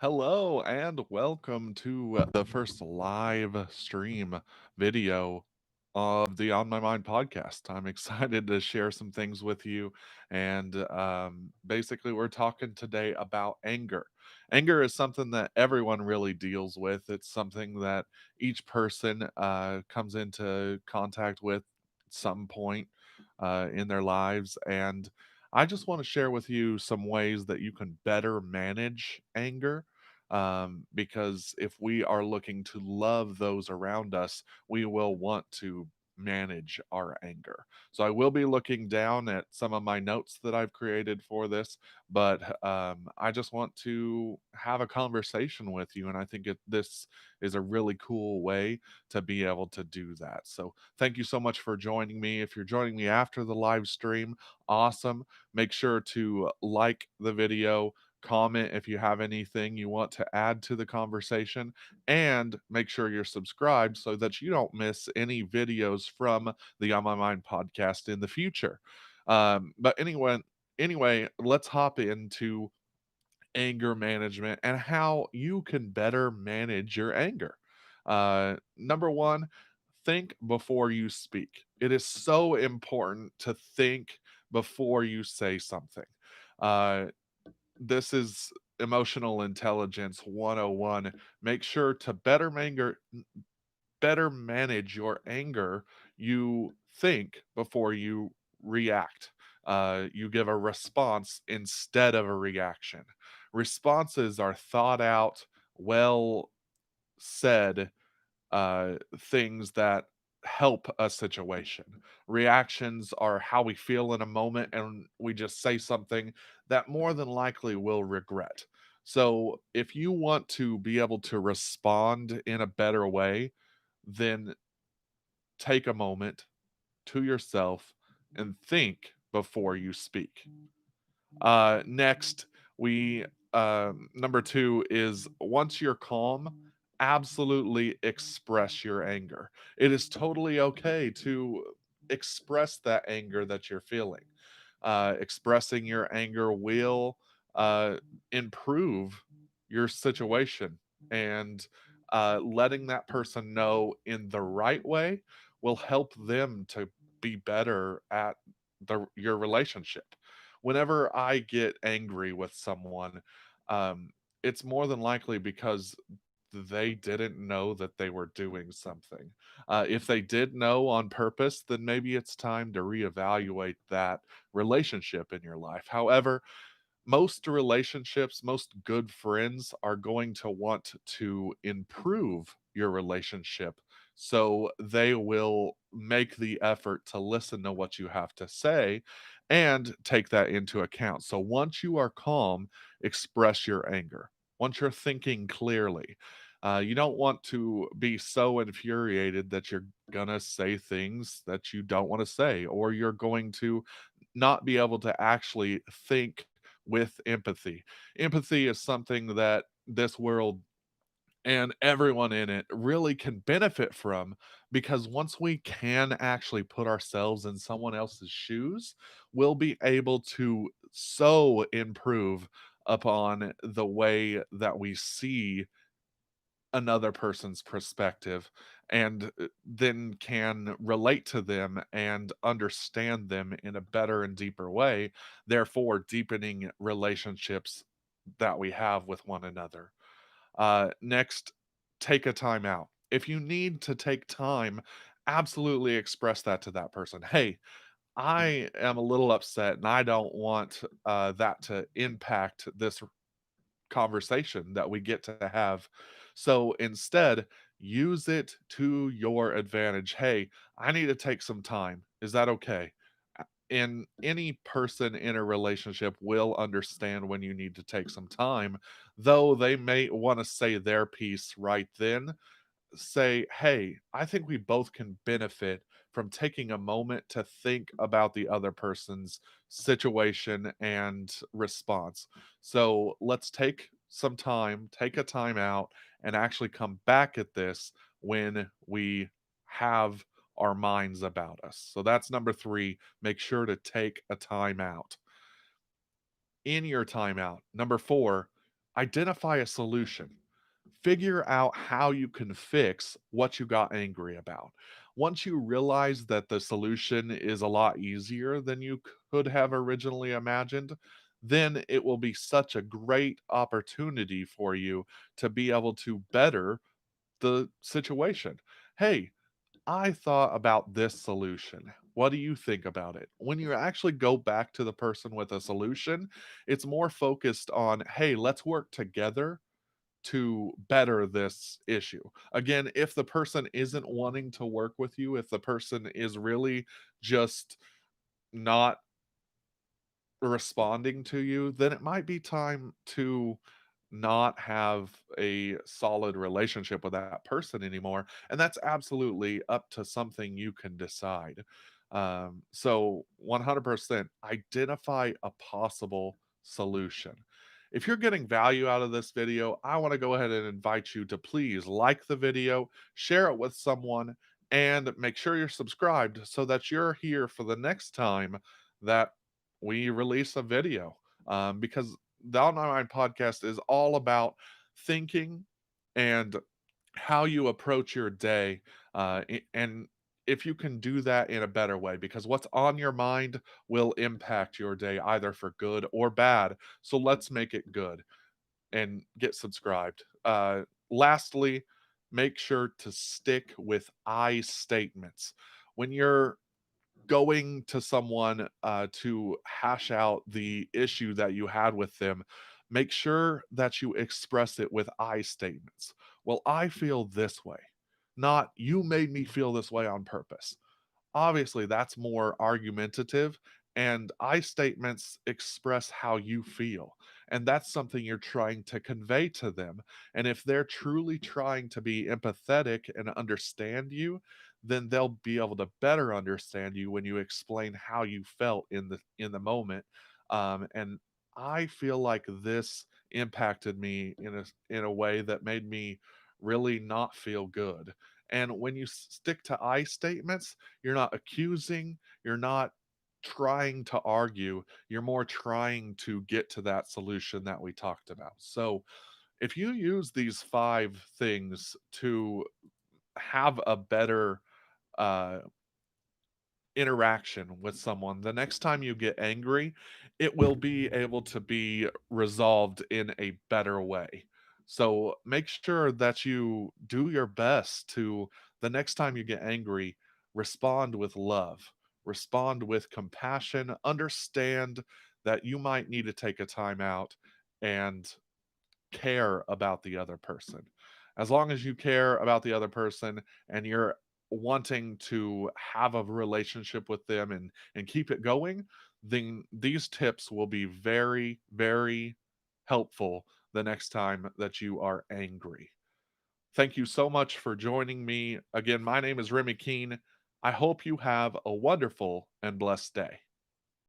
Hello and welcome to the first live stream video of the On My Mind podcast. I'm excited to share some things with you. And basically, we're talking today about anger. Anger is something that everyone really deals with, it's something that each person comes into contact with at some point in their lives. And I just want to share with you some ways that you can better manage anger, because if we are looking to love those around us, we will want to manage our anger. So I will be looking down at some of my notes that I've created for this, but I just want to have a conversation with you, and I think this is a really cool way to be able to do that. So thank you so much for joining me. If you're joining me after the live stream, awesome. Make sure to like the video, comment if you have anything you want to add to the conversation, and make sure you're subscribed so that you don't miss any videos from the On My Mind podcast in the future. But anyway, let's hop into anger management and how you can better manage your anger. Number one, think before you speak. It is so important to think before you say something. Uh, this is emotional intelligence 101. Make sure to better manage your anger. You think before you react. You give a response instead of a reaction. Responses are thought out, well said things that help a situation. Reactions are how we feel in a moment, and we just say something that more than likely we'll regret. So, if you want to be able to respond in a better way, then take a moment to yourself and think before you speak. Next, we number two is once you're calm, absolutely express your anger. It is totally okay to express that anger that you're feeling. Expressing your anger will uh, improve your situation, and letting that person know in the right way will help them to be better at your relationship. Whenever I get angry with someone, um, it's more than likely because they didn't know that they were doing something. If they did know on purpose, then maybe it's time to reevaluate that relationship in your life. However, most relationships, most good friends are going to want to improve your relationship. So they will make the effort to listen to what you have to say and take that into account. So once you are calm, express your anger. Once you're thinking clearly, you don't want to be so infuriated that you're gonna say things that you don't want to say, or you're going to not be able to actually think with empathy. Empathy is something that this world and everyone in it really can benefit from, because once we can actually put ourselves in someone else's shoes, we'll be able to so improve upon the way that we see another person's perspective, and then can relate to them and understand them in a better and deeper way, therefore deepening relationships that we have with one another. Next, take a time out. If you need to take time, absolutely express that to that person. Hey, I am a little upset and I don't want that to impact this conversation that we get to have. So instead, use it to your advantage. Hey, I need to take some time. Is that okay? And any person in a relationship will understand when you need to take some time, though they may want to say their piece right then. Say, hey, I think we both can benefit from taking a moment to think about the other person's situation and response. So let's take some time, take a time out, and actually come back at this when we have our minds about us. So that's number three. Make sure to take a time out. In your timeout, number four, Identify a solution. Figure out how you can fix what you got angry about. Once you realize that the solution is a lot easier than you could have originally imagined, then it will be such a great opportunity for you to be able to better the situation. Hey, I thought about this solution. What do you think about it? When you actually go back to the person with a solution, it's more focused on, hey, let's work together to better this issue. Again, if the person isn't wanting to work with you, if the person is really just not responding to you, then it might be time to not have a solid relationship with that person anymore. And that's absolutely up to something you can decide. So 100% identify a possible solution. If you're getting value out of this video, I want to go ahead and invite you to please like the video, share it with someone, and make sure you're subscribed so that you're here for the next time that we release a video. Because the Out My Mind podcast is all about thinking and how you approach your day. And if you can do that in a better way, because what's on your mind will impact your day either for good or bad. So let's make it good and get subscribed. Lastly, make sure to stick with I statements. When you're going to someone to hash out the issue that you had with them, make sure that you express it with I statements. Well, I feel this way, not you made me feel this way on purpose. Obviously, that's more argumentative, and I statements express how you feel. And that's something you're trying to convey to them. And if they're truly trying to be empathetic and understand you, then they'll be able to better understand you when you explain how you felt in the moment. And I feel like this impacted me in a way that made me really not feel good. And when you stick to I statements, you're not accusing, you're not trying to argue, you're more trying to get to that solution that we talked about. So, if you use these 5 things to have a better uh interaction with someone, the next time you get angry, it will be able to be resolved in a better way. So make sure that you do your best to, the next time you get angry, respond with love, respond with compassion, understand that you might need to take a time out and care about the other person. As long as you care about the other person and you're wanting to have a relationship with them and keep it going, then these tips will be very, very helpful the next time that you are angry. Thank you so much for joining me. Again, my name is Remy Keene. I hope you have a wonderful and blessed day.